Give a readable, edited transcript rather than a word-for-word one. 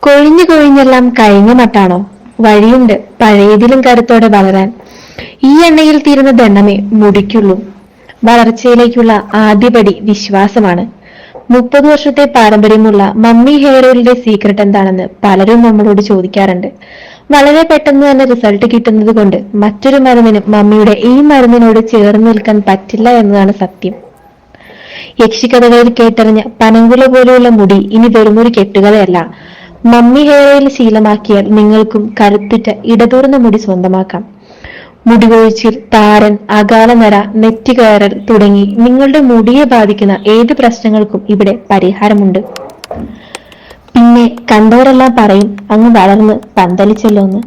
കൊഴിഞ്ഞു കൊഴിഞ്ഞെല്ലാം കഴിഞ്ഞ മട്ടാണോ? വഴിയുണ്ട് പഴയതിലും കരുത്തോടെ വളരാൻ. ഈ എണ്ണയിൽ തീരുന്ന ദണ്ണമേ മുടിക്കുള്ളൂ. വളർച്ചയിലേക്കുള്ള ആദ്യപടി വിശ്വാസമാണ്. 30 വർഷത്തെ പാരമ്പര്യമുള്ള മമ്മി ഹെയർ ഓയിലിന്റെ സീക്രട്ട് എന്താണെന്ന് പലരും നമ്മളോട് ചോദിക്കാറുണ്ട്. വളരെ പെട്ടെന്ന് തന്നെ റിസൾട്ട് കിട്ടുന്നത് കൊണ്ട് മറ്റൊരു മരുന്നിനും മമ്മിയുടെ ഈ മരുന്നിനോട് ചേർന്ന് നിൽക്കാൻ പറ്റില്ല എന്നതാണ് സത്യം. യക്ഷിക്കഥകളിൽ കേട്ടറിഞ്ഞ പനങ്കുല പോലെയുള്ള മുടി ഇനി വെറുമൊരു കെട്ടുകഥയല്ല. മമ്മി ഹെയർ ഓയിൽ ശീലമാക്കിയാൽ നിങ്ങൾക്കും കരുത്തുറ്റ ഇടതൂർന്ന മുടി സ്വന്തമാക്കാം. മുടികൊഴിച്ചിൽ, താരൻ, അകാലനര, നെറ്റികയറൽ തുടങ്ങി നിങ്ങളുടെ മുടിയെ ബാധിക്കുന്ന ഏത് പ്രശ്നങ്ങൾക്കും ഇവിടെ പരിഹാരമുണ്ട്. പിന്നെ കണ്ടവരെല്ലാം പറയും അങ്ങ് വളർന്ന് പന്തലിച്ചല്ലോ എന്ന്.